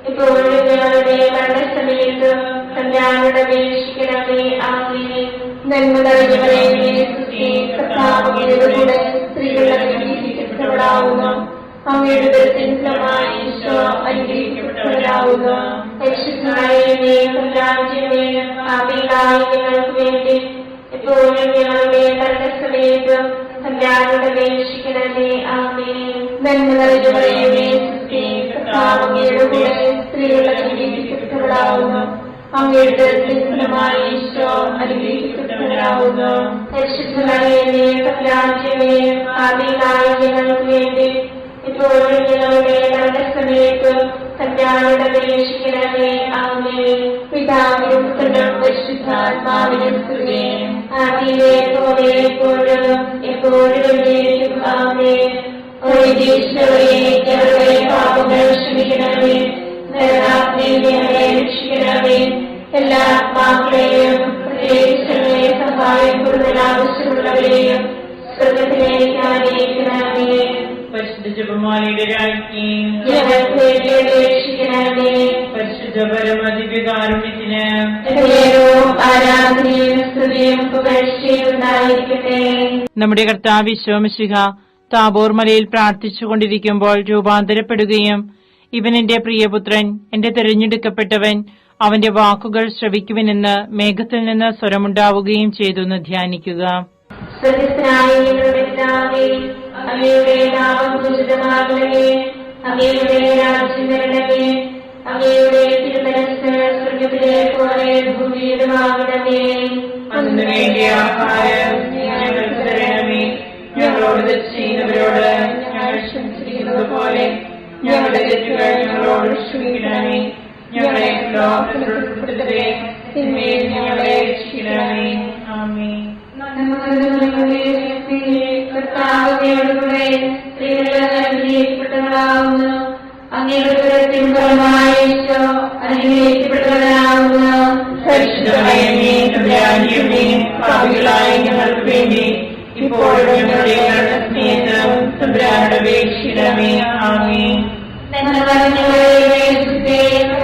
ഇപ്പോഴും ഞങ്ങളുടെ മരണസമയത്തും തമ്പുരാനോട് അപേക്ഷിക്കണമേ. ആമേൻ. നന്മ നിറഞ്ഞ മറിയമേ, കർത്താവ് അങ്ങയുടെ കൂടെ സ്ത്രീകൾ അനുഗ്രഹിക്കപ്പെട്ടവളാകുന്നു. അങ്ങയുടെ ഫലമായ ഈശോ അനുഗ്രഹിക്കപ്പെട്ടവരാകുന്നു. പരിശുദ്ധ മറിയമേ തമ്പുരാന്റമ്മേ, പാപികളായ ഞങ്ങൾക്ക് വേണ്ടി ഇപ്പോഴും ഞങ്ങളുടെ മരണസമയത്തും തമ്പുരാനോട് അപേക്ഷിക്കണമേ. ആമേൻ. നന്മ നിറഞ്ഞ മറിയമേ, കർത്താവ് അങ്ങയുടെ കൂടെ സ്ത്രീകൾ അനുഗ്രഹിക്കപ്പെട്ടവളാകുന്നു. അങ്ങയുടെ ഫലമായ ഈശോ അനുഗ്രഹിക്കപ്പെട്ടവരാകുന്നു. പരിശുദ്ധ മറിയമേ തമ്പുരാന്റമ്മേ, പാപികളായ ഞങ്ങൾക്ക് വേണ്ടി ഇപ്പോഴും ഞങ്ങളുടെ മരണസമയത്തും തമ്പുരാനോട് അപേക്ഷിക്കണമേ. ആമേൻ. പിതാവിനും പുത്രനും പരിശുദ്ധാത്മാവിനും സ്തുതി. ആദിയിലെ പോലെ എപ്പോഴും എപ്പോഴും എന്നേക്കും. ആമേൻ. ഈശോയെ ഞങ്ങളുടെ പാപങ്ങൾ ക്ഷമിക്കണമേ. നരകാഗ്നിയിൽ ഞങ്ങളെ രക്ഷിക്കണമേ. എല്ലാ ആത്മാക്കളെയും പ്രത്യേകിച്ച് സഹായം കൂടുതൽ ആവശ്യമുള്ളവരെയും സ്വർഗ്ഗത്തിലേക്ക് ആനയിക്കണമേ. പരിശുദ്ധ ജപമാലയുടെ രാജ്ഞി ഞങ്ങൾക്ക് വേണ്ടി അപേക്ഷിക്കണമേ. പരിശുദ്ധ പരമദിവ്യകാരുണ്യത്തിന് ആരാധനയും സ്തുതിയും പുകഴ്ചയും ഉണ്ടായിരിക്കട്ടെ. നമ്മുടെ കർത്താവ് ഈശോ മിശിഹ താബോർ മലയിൽ പ്രാർത്ഥിച്ചുകൊണ്ടിരിക്കുമ്പോൾ രൂപാന്തരപ്പെടുകയും ഇവൻ എന്റെ പ്രിയപുത്രൻ, എന്റെ തെരഞ്ഞെടുക്കപ്പെട്ടവൻ, അവന്റെ വാക്കുകൾ ശ്രവിക്കുവിനെന്ന് മേഘത്തിൽ നിന്ന് സ്വരമുണ്ടാവുകയും ചെയ്തു എന്ന് ധ്യാനിക്കുക. അങ്ങയുടെ നാമം പൂജിതമാകണമേ. അങ്ങയുടെ രാജ്യം വരണമേ. അങ്ങയുടെ തിരുമനസ്സ് സ്വർഗ്ഗത്തിലെ പോലെ ഭൂമിയിലുമാകണമേ. അന്ന് വേണ്ടിയ ആഹാരം ഞങ്ങൾക്ക് തരണമേ. ഞങ്ങളോട് തെറ്റ് ചെയ്യുന്നവരോട് ഞങ്ങൾ ക്ഷമിച്ചിരിക്കുന്നത് പോലെ ഞങ്ങളുടെ തെറ്റുകൾ ഞങ്ങളോട് ക്ഷമിക്കണമേ. ഞങ്ങളെ ലോകത്തിൽ ഉൾപ്പെടുത്തരുതേ, തിന്മയിൽ ഞങ്ങളെ രക്ഷിക്കണമേ. ആമേൻ. കർത്താവിനോടുകൂടെ സ്ത്രീകൾ അനുഗ്രഹിക്കപ്പെട്ടവളാകുന്നു. അങ്ങയുടെ ഫലമായ ഈശോ അനുഗ്രഹിക്കപ്പെട്ടവരാകുന്നു. പരിശുദ്ധ മറിയമേ തമ്പുരാന്റമ്മേ, പാപികളായ ഞങ്ങൾക്ക് വേണ്ടി ഇപ്പോഴും ഞങ്ങളുടെ മരണസമയത്തും തമ്പുരാനോട് അപേക്ഷിക്കണമേ. ആമേൻ.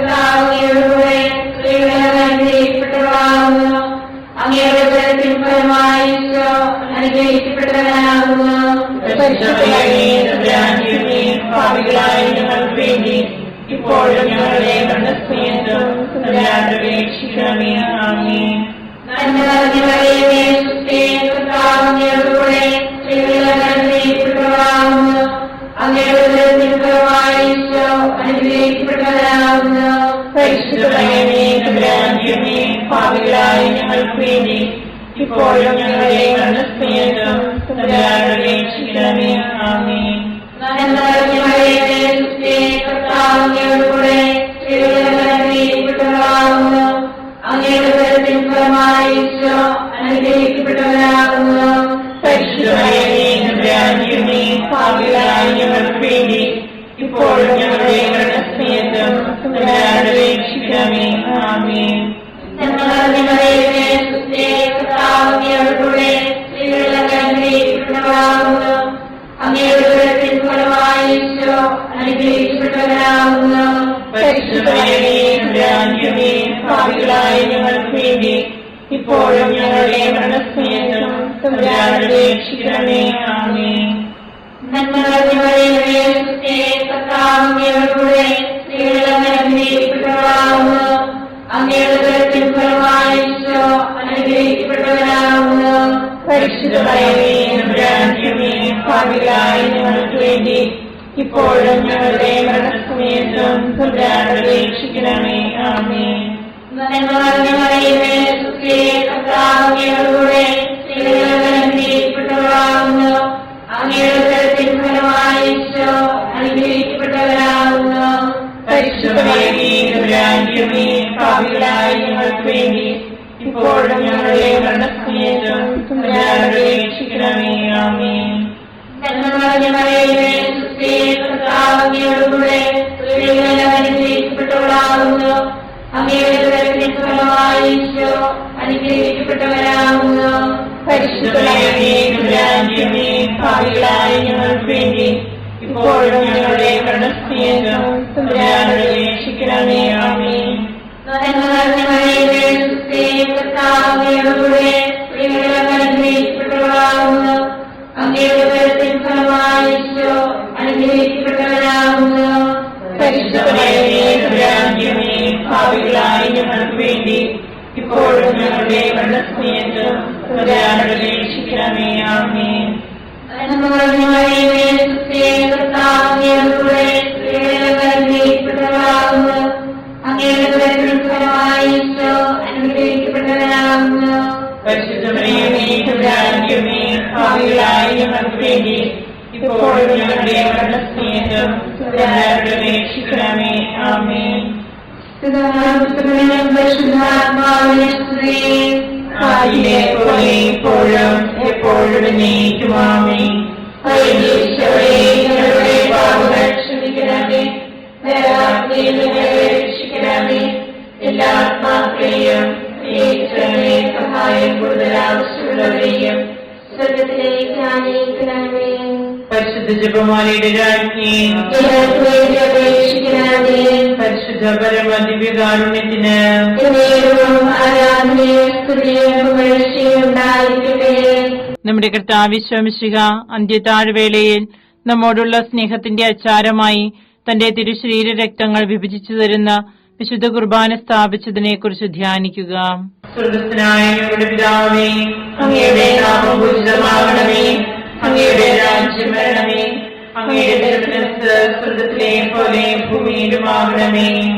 കർത്താവിനോടുകൂടെ സ്ത്രീകൾ അനുഗ്രഹിക്കപ്പെട്ടവളാകുന്നു. അങ്ങയുടെ ഫലമായ ഈശോ അനുഗ്രഹിക്കപ്പെട്ടവരാകുന്നു. പാപികളായ ഞങ്ങൾക്ക് വേണ്ടി ഇപ്പോഴും ഞങ്ങളുടെ മരണസമയത്തും തമ്പുരാനോട് അപേക്ഷിക്കണമേ. ആമേൻ. കർത്താവിനോടുകൂടെ സ്ത്രീകൾ അനുഗ്രഹിക്കപ്പെട്ടവളാകുന്നു. അങ്ങയുടെ ഫലമായ ഈശോ അനുഗ്രഹിക്കപ്പെട്ടവരാകുന്നു. പാപികളായ ഞങ്ങൾക്ക് വേണ്ടി ഇപ്പോഴും ഞങ്ങളുടെ മരണസമയത്തും തമ്പുരാനോട് അപേക്ഷിക്കണമേ. ആമേൻ. കർത്താവിനോടുകൂടെ സ്ത്രീകൾ അനുഗ്രഹിക്കപ്പെട്ടവളാകുന്നു. അങ്ങയുടെ ഫലമായ ഈശോ ഭാവികളായി ഞങ്ങൾക്ക് വേണ്ടി ഇപ്പോഴും ഞങ്ങളുടെ മരണസമയത്തും തമ്പുരാനോട് അപേക്ഷിക്കണമേ. ആമേൻ. ഭാവികളായ ഞങ്ങൾക്ക് വേണ്ടി ഇപ്പോഴും ഞങ്ങളുടെ മരണസമയത്തും തമ്പുരാനോട് അപേക്ഷിക്കണമേ. ആമേൻ. ഭാവികളായ ഞങ്ങൾക്ക് വേണ്ടി ഇപ്പോഴും ഞങ്ങളുടെ മരണസമയത്തും തമ്പുരാനോട് അപേക്ഷിക്കണമേ. ആമേൻ. ഭാവികളായ ഞങ്ങൾക്ക് വേണ്ടി ഇപ്പോഴും ഞങ്ങളുടെ മരണസമയത്തും തമ്പുരാനോട് അപേക്ഷിക്കണമേ. ആമേൻ. ഭാവികളായ ഞങ്ങൾക്ക് വേണ്ടി ഇപ്പോഴും ഞങ്ങളുടെ മരണസമയത്തും തമ്പുരാനോട് അപേക്ഷിക്കണമേ. ആമേൻ. ഭാവികളായ ഞങ്ങൾക്ക് വേണ്ടി ഇപ്പോഴും ഞങ്ങളുടെ മരണസമയത്തും തമ്പുരാനോട് അപേക്ഷിക്കണമേ. ആമേൻ. ഭാവികളായ ഞങ്ങൾക്ക് വേണ്ടി ഇപ്പോഴും ഞങ്ങളുടെ മരണസമയത്തും തമ്പുരാനോട് അപേക്ഷിക്കണമേ. ആമേൻ. ഇപ്പോഴും എപ്പോഴും എന്നേക്കും. ആമേൻ. എല്ലാ ആത്മാക്കളെയും സഹായം കൂടുതൽ ആവശ്യമുള്ളവരെയും സ്വർഗത്തിലേക്ക് ആനയിക്കണമേ. പരിശുദ്ധ ജപമാലയുടെ രാജ്ഞി, പരിശുദ്ധ പരമദിവ്യകാരുണ്യത്തിന് നമ്മുടെ കർത്താവ് മിശിഹ അന്ത്യതാഴ്വേളയിൽ നമ്മോടുള്ള സ്നേഹത്തിന്റെ അച്ചാരമായി തന്റെ തിരുശരീര രക്തങ്ങൾ വിഭജിച്ചു തരുന്ന വിശുദ്ധ കുർബാന സ്ഥാപിച്ചതിനെ കുറിച്ച് ധ്യാനിക്കുക. സ്വർഗ്ഗസ്ഥനായ ഞങ്ങളുടെ പിതാവേ, അങ്ങയുടെ നാമം പൂജിതമാകണമേ. അങ്ങയുടെ രാജ്യം വരണമേ. അങ്ങയുടെ തിരുമനസ്സ് സ്വർഗ്ഗത്തിലെ പോലെ ഭൂമിയിലുമാകണമേ.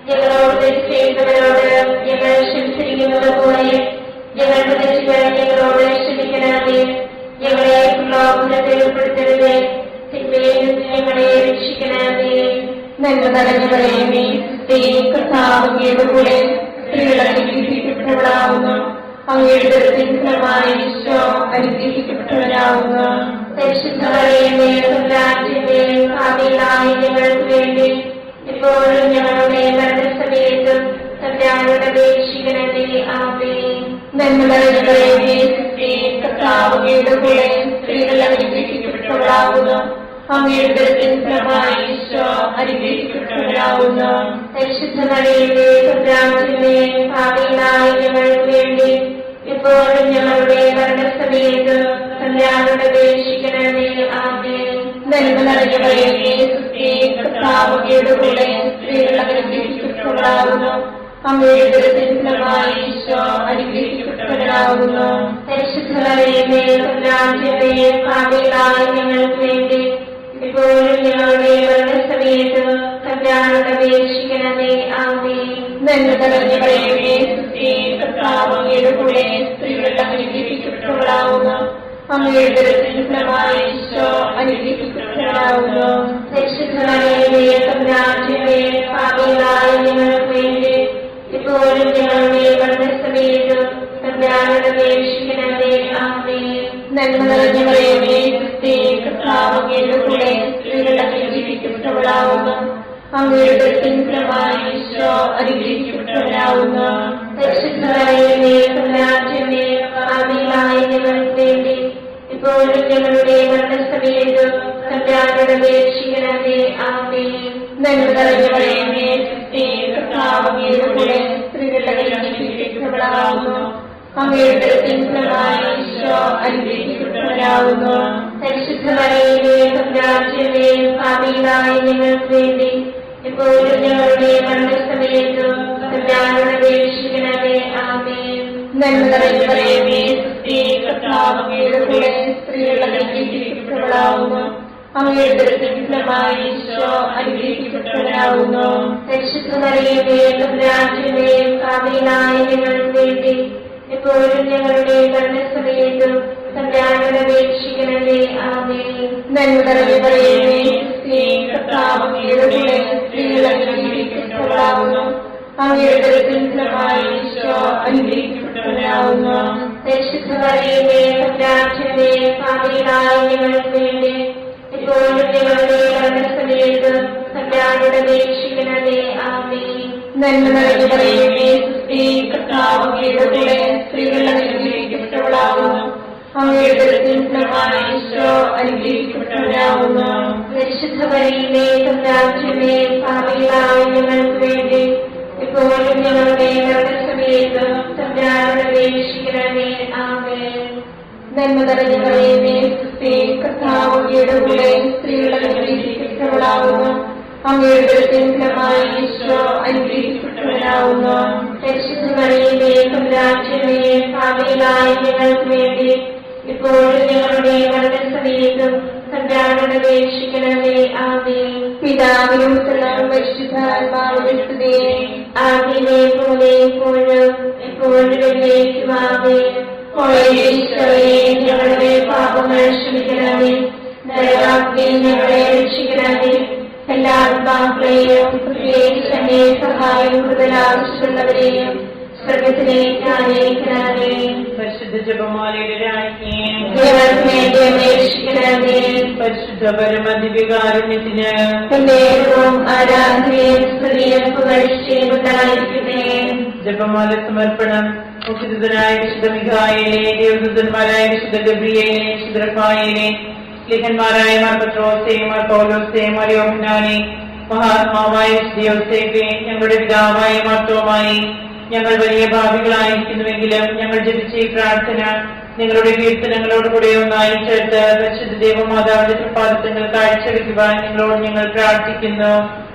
ഞങ്ങളോട് തെറ്റുന്നവരോട് ഞങ്ങൾ ക്ഷമിച്ചിരിക്കുന്നത് പോലെ ഞങ്ങളുടെ തെറ്റുകൾ ഞങ്ങളോട് ക്ഷമിക്കണമേ. ഞങ്ങളെ പ്രലോഭനത്തിൽ ഉൾപ്പെടുത്തരുത്, തിന്മയിൽ നിന്ന് ഞങ്ങളെ രക്ഷിക്കണമേ. നന്മ നിറഞ്ഞവളേ, കർത്താവിന്റെ കൂടെ സ്ത്രീകൾ അനുഗ്രഹിക്കപ്പെട്ടവളാവുന്നു. അങ്ങയുടെ ദുരിതത്തിൻ ഫലമായി ഈശോ അനുഗ്രഹിക്കപ്പെട്ടവരാവുന്നു. പരിശുദ്ധ മറിയമേ, തമ്പുരാന്റെ ഭാവികളായ ഞങ്ങൾക്ക് വേണ്ടി ഇപ്പോഴും ഞങ്ങളുടെ മരണസമയത്തും തമ്പുരാനോട് അപേക്ഷിക്കണമേ. ആമേൻ. നന്മ നിറഞ്ഞവളേ, കർത്താവിന്റെ കൂടെ സ്ത്രീകൾ അനുഗ്രഹിക്കപ്പെട്ടവളാവുന്നു. അങ്ങയുടെ ദുരിതത്തിൻ ഫലമായി ഈശോ അനുഗ്രഹിക്കപ്പെട്ടവരാവുന്നു. പരിശുദ്ധ മറിയമേ, തമ്പുരാന്റെ ഭാവികളായ ഞങ്ങൾക്ക് വേണ്ടി ഇപ്പോഴും ഞങ്ങളുടെ മരണസമയത്തും തമ്പുരാനോട് അപേക്ഷിക്കണമേ. ആമേൻ. നന്മ നിറഞ്ഞവളേ, കർത്താവിന്റെ കൂടെ സ്ത്രീകൾ അനുഗ്രഹിക്കപ്പെട്ടവളാവുന്നു. അങ്ങയുടെ ദുരിതത്തിൻ ഫലമായി ഈശോ അനുഗ്രഹിക്കപ്പെട്ടവരാവുന്നു. പരിശുദ്ധ മറിയമേ, തമ്പുരാന്റെ ഭാവികളായ ഞങ്ങൾക്ക് വേണ്ടി ഇപ്പോഴും ഞങ്ങളുടെ മരണസമയത്തും തമ്പുരാനോട് അപേക്ഷിക്കണമേ. ആമേൻ. നന്മ നിറഞ്ഞവളേ, കർത്താവിന്റെ കൂടെ സ്ത്രീകൾ അനുഗ്രഹിക്കപ്പെട്ടവളാവുന്നു. അങ്ങയുടെ ദുരിതത്തിൻ ഫലമായി ഈശോ അനുഗ്രഹിക്കപ്പെട്ടവരാവുന്നു. പരിശുദ്ധ മറിയമേ, തമ്പുരാന്റെ ഭാവികളായ ഞങ്ങൾക്ക് വേണ്ടി ഇപ്പോഴും ഞങ്ങളുടെ മരണസമയത്തും തമ്പുരാനോട് അപേക്ഷിക്കണമേ. ആമേൻ. നന്മ നിറഞ്ഞ മറിയമേ, ക്രിസ്തേ, കർത്താവ് അങ്ങയുടെ കൂടെ സ്ത്രീകൾ അനുഗ്രഹിക്കപ്പെട്ടവളാവുന്നു. അങ്ങയുടെ ഉദരത്തിൻ ഫലമായി ഈശോ അനുഗ്രഹിക്കപ്പെട്ടവനാവുന്നു. പരിശുദ്ധ മറിയമേ, തമ്പുരാന്റമ്മേ, പാപികളായ ഞങ്ങൾക്ക് വേണ്ടി ഇപ്പോഴും ഞങ്ങളുടെ മരണസമയത്തും തമ്പുരാനോട് അപേക്ഷിക്കണമേ. ആമേൻ. നന്മ നിറഞ്ഞ മറിയമേ, ക്രിസ്തേ, കർത്താവ് അങ്ങയുടെ കൂടെ സ്ത്രീകൾ അനുഗ്രഹിക്കപ്പെട്ടവളാവുന്നു. അങ്ങയുടെ ഉദരത്തിൻ ഫലമായി ഈശോ അനുഗ്രഹിക്കപ്പെട്ടവനാവുന്നു. പരിശുദ്ധ മറിയമേ, തമ്പുരാന്റമ്മേ, പാപികളായ ഞങ്ങൾക്ക് വേണ്ടി ഇപ്പോഴും ഞങ്ങളുടെ മരണസമയത്തും തമ്പുരാനോട് അപേക്ഷിക്കണമേ. ആമേൻ. നന്മ നിറഞ്ഞ മറിയമേ, ക്രിസ്തേ, കർത്താവ് അങ്ങയുടെ കൂടെ സ്ത്രീകൾ അനുഗ്രഹിക്കപ്പെട്ടവളാവുന്നു. അങ്ങയുടെ ഉദരത്തിൻ ഫലമായി ഈശോ അനുഗ്രഹിക്കപ്പെട്ടവനാവുന്നു. പരിശുദ്ധ മറിയമേ, തമ്പുരാന്റമ്മേ, പാപികളായ ഞങ്ങൾക്ക് വേണ്ടി ഇപ്പോഴും ഞങ്ങളുടെ മരണസമയത്തും തമ്പുരാനോട് അപേക്ഷിക്കണമേ. ആമേൻ. നന്മ നിറഞ്ഞ മറിയമേ, ക്രിസ്തേ, കർത്താവ് അങ്ങയുടെ കൂടെ സ്ത്രീകൾ അനുഗ്രഹിക്കപ്പെട്ടവളാവുന്നു. അങ്ങയുടെ ഉദരത്തിൻ ഫലമായി ഈശോ അനുഗ്രഹിക്കപ്പെട്ടവനാവുന്നു. പരിശുദ്ധ മറിയമേ, തമ്പുരാന്റമ്മേ, പാപികളായ ഞങ്ങൾക്ക് വേണ്ടി ഇപ്പോഴും ഞങ്ങളുടെ മരണസമയത്തും തമ്പുരാനോട് അപേക്ഷിക്കണമേ. ആമേൻ. നന്മ നിറഞ്ഞ മറിയമേ, ക്രിസ്തേ, കർത്താവ് അങ്ങയുടെ കൂടെ സ്ത്രീകൾ അനുഗ്രഹിക്കപ്പെട്ടവളാവുന്നു. അങ്ങയുടെ ഉദരത്തിൻ ഫലമായി ഈശോ അനുഗ്രഹിക്കപ്പെട്ടവനാവുന്നു. പരിശുദ്ധ മറിയമേ, തമ്പുരാന്റമ്മേ, പാപികളായ ഞങ്ങൾക്ക് വേണ്ടി ഇപ്പോഴും ഞങ്ങളുടെ മരണസമയത്തും തമ്പുരാനോട് അപേക്ഷിക്കണമേ. ആമേൻ. നന്മ നിറഞ്ഞ മറിയമേ, ക്രിസ്തേ, കർത്താവ് അങ്ങയുടെ കൂടെ സ്ത്രീകൾ അനുഗ്രഹിക്കപ്പെട്ടവളാവുന്നു. അങ്ങയുടെ ഉദരത്തിൻ ഫലമായി ഈശോ അനുഗ്രഹിക്കപ്പെട്ടവനാവുന്നു. പരിശുദ്ധ മറിയമേ, തമ്പുരാന്റമ്മേ, പാപികളായ ഞങ്ങൾക്ക് വേണ്ടി ഇപ്പോഴും ഞങ്ങളുടെ മരണസമയത്തും തമ്പുരാനോട് അപേക്ഷിക്കണമേ. ആമേൻ. പിതാവിനും പുത്രനും പരിശുദ്ധാത്മാവിനും സ്തുതി. ആദ്യമേ പോലെ ഇപ്പോഴും എപ്പോഴും എന്നേക്കും. ആമേൻ. ഈശോയെ, ഞങ്ങളുടെ പാപങ്ങൾ ക്ഷമിക്കണമേ. നരകാഗ്നിയിൽ ഞങ്ങളെ രക്ഷിക്കണമേ. എല്ലാ ആത്മാക്കളെയും പ്രത്യേകിച്ച് അങ്ങേ സഹായം കൂടുതൽ ആവശ്യമുള്ളവരെയും സ്വർഗ്ഗത്തിലേക്ക് അനയിക്കണമേ. പരിശുദ്ധ ജപമാലയുടെ രാജ്ഞി, ഞങ്ങൾക്ക് വേണ്ടി അപേക്ഷിക്കണമേ. പരിശുദ്ധ പരമദിവ്യകാരുണ്യത്തിന് എന്നേരവും ആരാധനയും സ്തുതിയും പുകഴ്ചയും ഉണ്ടായിരിക്കട്ടെ. ജപമാല സമർപ്പണം. മുഖ്യദൂതനായ വിശുദ്ധ മിഖായേലേ, ദേവദൂതന്മാരായ വിശുദ്ധ ഗബ്രിയേലേ, വിശുദ്ധ റഫായേലേ, ലേഖന്മാരായ മാർ പത്രോസേ, മാർ പൗലോസേ, മാർ യോഹന്നാനേ, മഹാത്മാവായ വിശുദ്ധ യോസേഫേ, ഞങ്ങളുടെ പിതാവായ മാർത്തോമായി, ഞങ്ങൾ വലിയ ഭാവികളായിരിക്കുന്നുവെങ്കിലും ഞങ്ങൾ ജപിച്ച ഈ പ്രാർത്ഥന നിങ്ങളുടെ കീർത്തനങ്ങളോട് കൂടെ ഒന്നായി ചേർത്ത് പരിശുദ്ധ ദേവമാതാവിന്റെ പ്രഭാതങ്ങൾ കാഴ്ചവെക്കുവാൻ നിങ്ങളോട് ഞങ്ങൾ പ്രാർത്ഥിക്കുന്നു.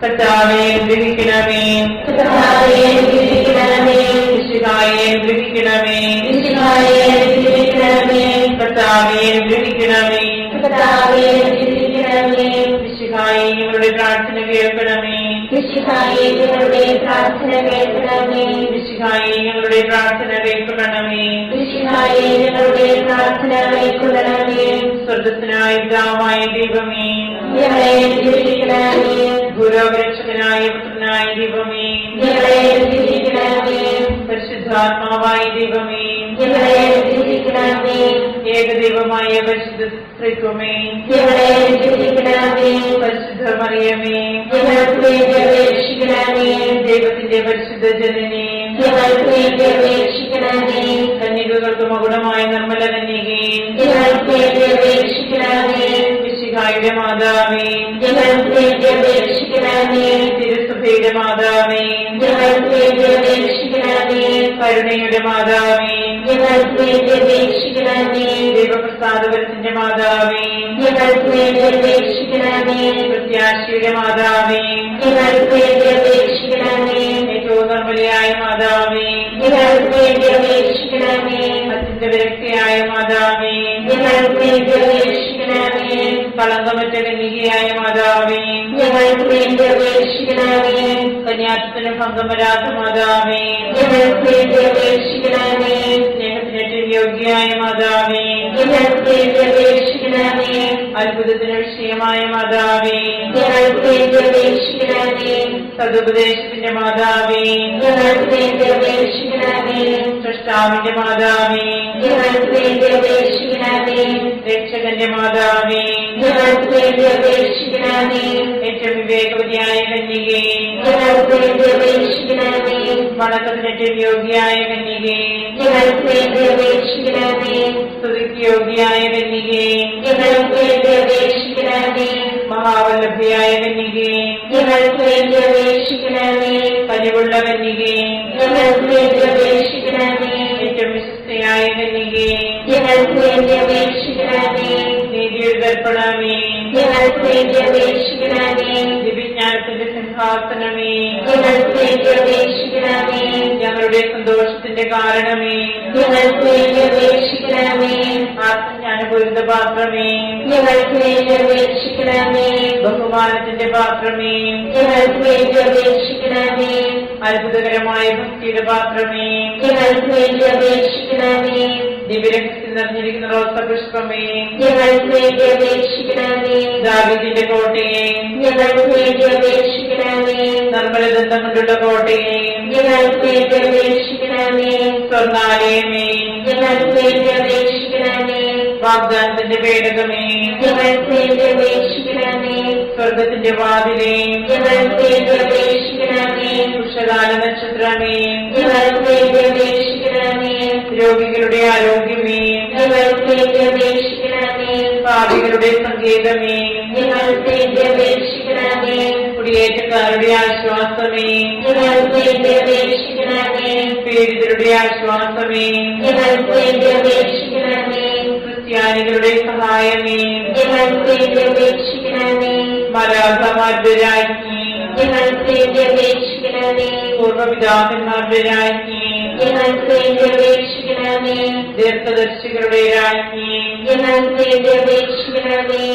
കർത്താവേ, അനുഗ്രഹിക്കണമേ. കർത്താവേ, അനുഗ്രഹിക്കണമേ. മിശിഹായെ, അനുഗ്രഹിക്കണമേ. മിശിഹായെ, അനുഗ്രഹിക്കണമേ. കർത്താവേ, അനുഗ്രഹിക്കണമേ. കർത്താവേ, അനുഗ്രഹിക്കണമേ. മിശിഹായെ, ഞങ്ങളുടെ പ്രാർത്ഥന കേൾക്കണമേ. മിശിഹായെ, ഞങ്ങളുടെ പ്രാർത്ഥന കേൾക്കണമേ. മിശിഹായെ, ഞങ്ങളുടെ പ്രാർത്ഥന കേൾക്കണമേ. മിശിഹായെ, ഞങ്ങളുടെ പ്രാർത്ഥന കേൾക്കണമേ. സ്വർഗ്ഗസ്ഥനായ പിതാവായ ദൈവമേ, ഞങ്ങളെ അനുഗ്രഹിക്കണമേ. ഗുരുരക്ഷകനായ പുത്രനായ ദൈവമേ, ഞങ്ങളെ അനുഗ്രഹിക്കണമേ. പരിശുദ്ധാത്മാവായ ദൈവമേ, ഞങ്ങളെ അനുഗ്രഹിക്കണമേ. ഏകദൈവമായ പരിശുദ്ധ ത്രിത്വമേ, ഞങ്ങളെ അനുഗ്രഹിക്കണമേ. പരിശുദ്ധ മറിയമേ, ഞങ്ങൾക്ക് വേണ്ടി അപേക്ഷിക്കണമേ. ദൈവത്തിന്റെ പരിശുദ്ധ ജനനേ, ഞങ്ങൾക്ക് വേണ്ടി അപേക്ഷിക്കണമേ. കന്യകകൾക്ക് മകുടമായ നിർമ്മല കന്യകേ, ഞങ്ങൾക്ക് വേണ്ടി അപേക്ഷിക്കണമേ. മിശിഹായുടെ മാതാവേ, ഞങ്ങൾക്ക് വേണ്ടി അപേക്ഷിക്കണമേ. തിരുസഭയുടെ മാതാവേ, ഞങ്ങൾക്ക് വേണ്ടി അപേക്ഷിക്കണമേ. കരുണയുടെ മാതാവേ, ഞങ്ങൾക്ക് വേണ്ടി അപേക്ഷിക്കണമേ. ദൈവപ്രസാദപരത്തിന്റെ മാതാവേ, ഞങ്ങൾക്ക് വേണ്ടി അപേക്ഷിക്കണമേ. പ്രത്യാശയുടെ മാതാവേ, ഞങ്ങൾക്ക് വേണ്ടി അപേക്ഷിക്കണമേ. ഏറ്റവും നിർമ്മലയായ മാതാവേ, ഞങ്ങൾക്ക് വേണ്ടി അപേക്ഷിക്കണമേ. അത്യന്ത വിരക്തിയായ മാതാവേ, ഞങ്ങൾക്ക് വേണ്ടി അപേക്ഷിക്കണമേ. കളങ്കമറ്റ കന്യകയായ മാതാവേ, ഞങ്ങൾക്ക് വേണ്ടി അപേക്ഷിക്കണമേ. കന്യാത്വത്തിന് ഭംഗം വരാത്ത മാതാവേ, ഞങ്ങൾക്ക് വേണ്ടി അപേക്ഷിക്കണമേ. സ്നേഹത്തിന് ഏറ്റവും യോഗ്യയായ മാതാവേ, ഞങ്ങൾക്ക് വേണ്ടി അപേക്ഷിക്കണമേ. അത്ഭുതത്തിന് വിഷയമായ മാതാവേ, ഞങ്ങൾക്ക് വേണ്ടി അപേക്ഷിക്കണമേ. സതുപദേശത്തിന്റെ മാതാവേ, ഞങ്ങൾക്ക് വേണ്ടി അപേക്ഷിക്കണമേ. സൃഷ്ടാവിന്റെ മാതാവേ, ഞങ്ങൾക്ക് വേണ്ടി അപേക്ഷിക്കണമേ. രക്ഷകന്റെ മാതാവേ, ഞങ്ങൾക്ക് വേണ്ടി അപേക്ഷിക്കണമേ. ഏറ്റവും വിവേകവതിയായ കന്യകേ, ഞങ്ങൾക്ക് വേണ്ടി അപേക്ഷിക്കണമേ. വണക്കത്തിനേറ്റവും യോഗ്യയായ കന്യകേ, ഞങ്ങൾക്ക് വേണ്ടി അപേക്ഷിക്കണമേ. സ്തുതിക്ക് യോഗ്യയായ കന്യകേ, ഞങ്ങൾക്ക് വേണ്ടി അപേക്ഷിക്കണമേ. മഹാവല്ലഭയായ കന്യകേ, ഞങ്ങൾക്ക് വേണ്ടി അപേക്ഷിക്കണമേ. കനിവുള്ള കന്യകേ, ഞങ്ങൾക്ക് വേണ്ടി അപേക്ഷിക്കണമേ. ഏറ്റവും വിശ്വസ്തയായ കന്യകേ, ഞങ്ങൾക്ക് വേണ്ടി അപേക്ഷിക്കണമേ. നീതിയുടെ ദർപ്പണമേ, ഞങ്ങൾക്ക് വേണ്ടി അപേക്ഷിക്കണമേ. ദിവ്യജ്ഞാനത്തിന്റെ സിംഹാസനമേ, ഞങ്ങൾക്ക് വേണ്ടി അപേക്ഷിക്കണമേ. ഞങ്ങളുടെ സന്തോഷത്തിന്റെ കാരണമേ, ഞങ്ങൾക്ക് വേണ്ടി അപേക്ഷിക്കണമേ. ആത്മജ്ഞാനപൂരിത പാത്രമേ, ഞങ്ങൾക്ക് വേണ്ടി അപേക്ഷിക്കണമേ. ബഹുമാനത്തിന്റെ പാത്രമേ, ഞങ്ങൾക്ക് വേണ്ടി അപേക്ഷിക്കണമേ. അത്ഭുതകരമായ ഭക്തിയുടെ പാത്രമേ, ഞങ്ങൾക്ക് വേണ്ടി അപേക്ഷിക്കണമേ. ദിവ്യരഹസ്യം നിറഞ്ഞിരിക്കുന്ന റോസപുഷ്പമേ, ഞങ്ങൾക്ക് വേണ്ടി അപേക്ഷിക്കണമേ. ദാവീദിന്റെ കോട്ടയെ, ഞങ്ങൾക്ക് വേണ്ടി അപേക്ഷിക്കണമേ. നിർമ്മലദന്തം കൊണ്ടുള്ള കോട്ടയെ, ഞങ്ങൾക്ക് വേണ്ടി അപേക്ഷിക്കണമേ. സ്വർണ്ണാലയമേ, ഞങ്ങൾക്ക് വേണ്ടി അപേക്ഷിക്കണമേ. വാഗ്ദാനത്തിന്റെ പേടകമേ, ഞങ്ങൾക്ക് വേണ്ടി അപേക്ഷിക്കണമേ. സ്വർഗത്തിന്റെ വാതിലേ, ഞങ്ങൾക്ക് വേണ്ടി അപേക്ഷിക്കണമേ. ഉഷകാല നക്ഷത്രമേ, ഞങ്ങൾക്ക് വേണ്ടി അപേക്ഷിക്കണമേ. രോഗികളുടെ ആരോഗ്യമേ, ഞങ്ങൾക്ക് വേണ്ടി അപേക്ഷിക്കണമേ. പാപികളുടെ സങ്കേതമേ, ഞങ്ങൾക്ക് വേണ്ടി അപേക്ഷിക്കണമേ. കുടിയേറ്റക്കാരുടെ ആശ്വാസമേ, ഞങ്ങൾക്ക് വേണ്ടി അപേക്ഷിക്കണമേ. പീഡിതരുടെ ആശ്വാസമേ, ഞങ്ങൾക്ക് വേണ്ടി അപേക്ഷിക്കണമേ. ക്രിസ്ത്യാനികളുടെ സഹായമേ, ഞങ്ങൾക്ക് വേണ്ടി അപേക്ഷിക്കണമേ. മലാഖമാരുടെ രാജ്ഞി, ഞങ്ങൾക്ക് വേണ്ടി അപേക്ഷിക്കണമേ. പൂർവ്വപിതാക്കന്മാരുടെ രാജ്ഞി, ഞങ്ങൾക്ക് വേണ്ടി അപേക്ഷിക്കണമേ. ദീർഘദർശികളുടെ രാജ്ഞി, ഞങ്ങൾക്ക് വേണ്ടി അപേക്ഷിക്കണമേ.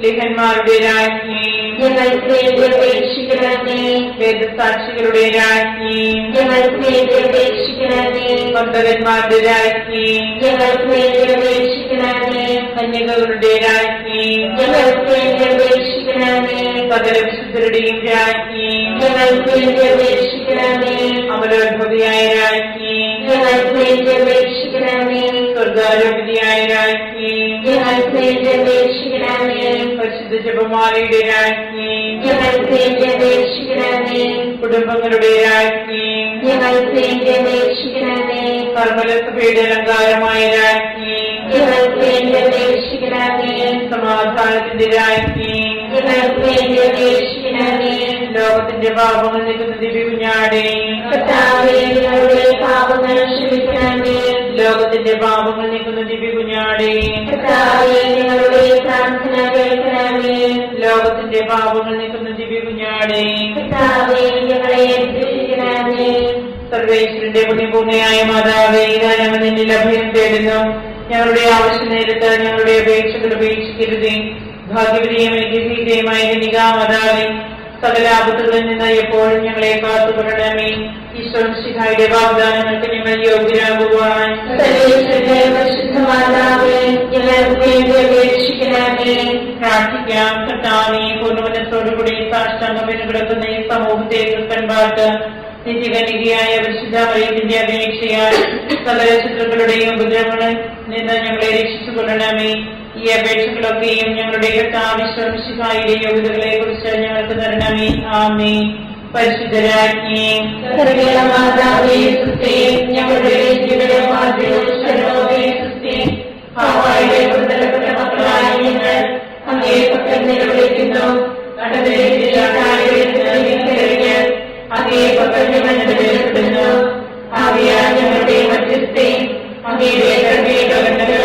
ലിഖന്മാരുടെ രാജ്ഞി, ഞങ്ങൾക്ക് വേണ്ടി അപേക്ഷിക്കണമേ. വേദസാക്ഷികളുടെ രാജ്ഞി, ഞങ്ങൾക്ക് വേണ്ടി അപേക്ഷിക്കണമേ. ഭക്തന്മാരുടെ രാജ്ഞി, ഞങ്ങൾക്ക് വേണ്ടി അപേക്ഷിക്കണമേ. കന്യകകളുടെ രാജ്ഞി, ഞങ്ങൾക്ക് വേണ്ടി അപേക്ഷിക്കണമേ. സകല വിശുദ്ധരുടെയും രാജ്ഞി, ഞങ്ങൾക്ക് വേണ്ടി അപേക്ഷിക്കണമേ. അമലോത്ഭവിയായ രാജ്ഞി, ഞങ്ങൾക്ക് വേണ്ടി അപേക്ഷിക്കണമേ. സ്വർഗാരോപതിയായ രാജ്ഞി, ഞങ്ങൾക്ക് വേണ്ടി അപേക്ഷിക്കണമേ. പരിശുദ്ധ ജപമാലയുടെ രാജ്ഞി, ഞങ്ങൾക്ക് വേണ്ടി അപേക്ഷിക്കണമേ. കുടുംബങ്ങളുടെ രാജ്ഞി, ഞങ്ങൾക്ക് വേണ്ടി അപേക്ഷിക്കണമേ. കർമ്മലസഭയുടെ അലങ്കാരമായ രാജ്ഞി, ഞങ്ങൾക്ക് വേണ്ടി അപേക്ഷിക്കണമേ. സമാധാനത്തിന്റെ രാജ്ഞി, ഞങ്ങൾക്ക് വേണ്ടി അപേക്ഷിക്കണമേ. ലോകത്തിന്റെ പാപങ്ങൾ നീക്കുന്ന ദിവ്യകുഞ്ഞാടേ, കർത്താവേ, ഞങ്ങളുടെ പാപങ്ങൾ ക്ഷമിക്കണമേ. ലോകത്തിന്റെ പാപങ്ങൾ നീക്കുന്ന ദിവ്യകുഞ്ഞാടേ, കർത്താവേ, ഞങ്ങളുടെ പ്രാർത്ഥന കേൾക്കണമേ. ലോകത്തിന്റെ പാപങ്ങൾ നീക്കുന്ന ദിവ്യകുഞ്ഞാടേ, കർത്താവേ, ഞങ്ങളെ രക്ഷിക്കണമേ. സർവേശ്വരന്റെ പുണ്യപൂർണ്ണയായ മാതാവേ, ഇതാ ഞങ്ങൾ നിന്നിൽ അഭയം തേടുന്നു. ഞങ്ങളുടെ ആവശ്യ നേരത്ത് ഞങ്ങളുടെ അപേക്ഷകൾ ഉപേക്ഷിക്കരുതേ. ഭാഗ്യവതിയും അനുഗ്രഹീതയുമായ കന്യകാമാതാവേ, സകല ആപത്തുകളിൽ നിന്ന് എപ്പോഴും ഞങ്ങളെ കാത്തുകൊള്ളണമേ. ഈശ്വരന്റെ വാഗ്ദാനങ്ങൾക്ക് ഞങ്ങൾ യോഗ്യരാകുവാൻ സർവേശ്വരന്റെ പരിശുദ്ധ മാതാവേ, ഞങ്ങൾക്ക് വേണ്ടി അപേക്ഷിക്കണമേ. പ്രാർത്ഥിക്കാം. കർത്താവേ, പൂർണ്ണമനത്തോടുകൂടി സാഷ്ടാംഗം കിടക്കുന്ന ഈ സമൂഹത്തെ ക്രിസ്തൻപാട്ട് നിത്യകന്യകയായ പരിശുദ്ധ മറിയത്തിന്റെ അപേക്ഷയാൽ സകല ശത്രുക്കളുടെയും ഉപദ്രവങ്ങളിൽ നിന്ന് ഞങ്ങളെ രക്ഷിച്ചുകൊള്ളണമേ. ഈ അപേക്ഷകളൊക്കെയും ഞങ്ങളുടെ കർത്താവിശ്വസിഹായുടെ യോഗ്യതകളെ കുറിച്ച് ഞങ്ങൾക്ക് തരണമേ. ആമേൻ. പരിശുദ്ധരാജ്ഞി, സർവ്വ മാതാവേ, സ്തുതി. ഞങ്ങളുടെ ജീവിതമാർഗ്ഗദർശനമേ, സ്തുതി. ഹവ്വായുടെ പുത്രപ്പെട്ട മക്കളായ ഞങ്ങൾ അങ്ങേ പക്കൽ നിലവിളിക്കുന്നു. അങ്ങേ പക്കൽ ഞങ്ങൾ നിലവിളിക്കുന്നു. ആവിയാൽ ഞങ്ങളുടെ മധ്യസ്ഥേ, അങ്ങയുടെ കരുണകൾ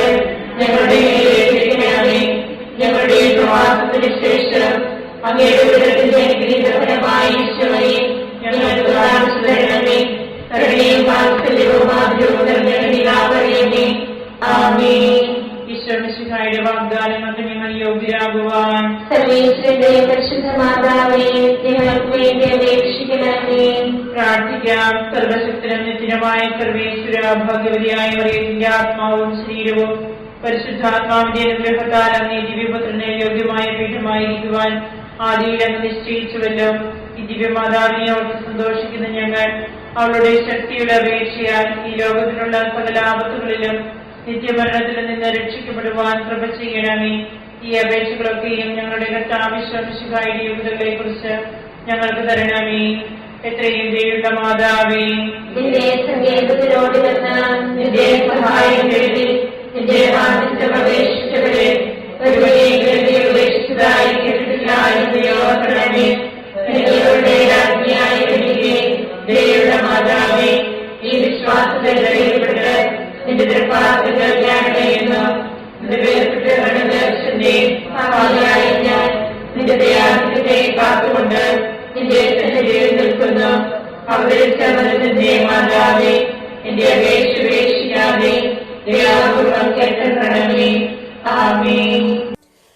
ഞങ്ങളുടെ മേലേൽപ്പിക്കണമേ. ഞങ്ങളുടെ പ്രവാസത്തിന് ശേഷം അങ്ങയുടെ ഉദരത്തിന്റെ അനുഗ്രഹീതഫലമായ ഈശോയെ ഞങ്ങൾക്ക് കാണിച്ചു തരണമേ. കരുണയും വാത്സല്യവും ആദ്യവും നിറഞ്ഞ കന്യകാമറിയമേ, ആമേൻ. ഈശ്വരന്റെ വാഗ്ദാനങ്ങൾക്ക് ഞങ്ങൾ യോഗ്യരാകുവാൻ സർവേശ്വരന്റെ പരിശുദ്ധ മാതാവേ, ഞങ്ങൾക്ക് വേണ്ടി അപേക്ഷിക്കണമേ. പ്രാർത്ഥിക്കാം. സർവശക്തനും നിത്യനുമായ സർവേശ്വര, ഭാഗ്യവതിയായ മറിയത്തിന്റെ ആത്മാവും ശരീരവും പരിശുദ്ധാത്മാവിന്റെ അനുഗ്രഹത്താൽ അങ്ങേ ദിവ്യപുത്രനെ യോഗ്യമായ പീഠമായിരിക്കുവാൻ ആദിയിൽ അങ്ങ് നിശ്ചയിച്ചുവല്ലോ. ദിവ്യമാതാവിനെ ഓർത്ത് സന്തോഷിക്കുന്ന ഞങ്ങൾ അവളുടെ ശക്തിയുടെ അപേക്ഷയാൽ ഈ ലോകത്തിലുള്ള സകല ആപത്തുകളിലും നിത്യമരണത്തിൽ നിന്ന് രക്ഷിക്കപ്പെടുവാൻ കൃപ ചെയ്യണമേ. ഈ അപേക്ഷകളൊക്കെയും ഞങ്ങളുടെ കർത്താവിശ്വാസികളുടെ യോഗ്യതകളെ കുറിച്ച് ഞങ്ങൾക്ക് തരണമേ. എത്രയും ദയുള്ള മാതാവേ, നിന്റെ സങ്കേതത്തിലോട് വന്ന് നിന്റെ സഹായം തേടി നിന്റെ വാദിച്ച് പ്രവേശിച്ചവരെ ഒരുവരെയും ഉപേക്ഷിച്ചതായി കേട്ടിട്ടില്ല എന്ന് ഓർക്കണമേ. നിങ്ങളുടെ രാജ്ഞിയായി വരികയും ദയുള്ള മാതാവേ, ഈ വിശ്വാസത്തിൽ ധൈര്യപ്പെട്ട് നിന്റെ ദൃപ്പാസങ്ങൾ ഞാനടയുന്നു. നിന്റെ വേർപെട്ട് സഹായിയായി ഞാൻ നിന്റെ ദയാദിത്യത്തെ കാത്തുകൊണ്ട് നിന്റെ സന്നിധിയിൽ നിൽക്കുന്നു. അവതരിച്ചവരുടെ മാതാവേ, എന്റെ അപേക്ഷ ഉപേക്ഷിക്കാതെ ദയാപൂർവം കേട്ടണമേ. ആമേൻ.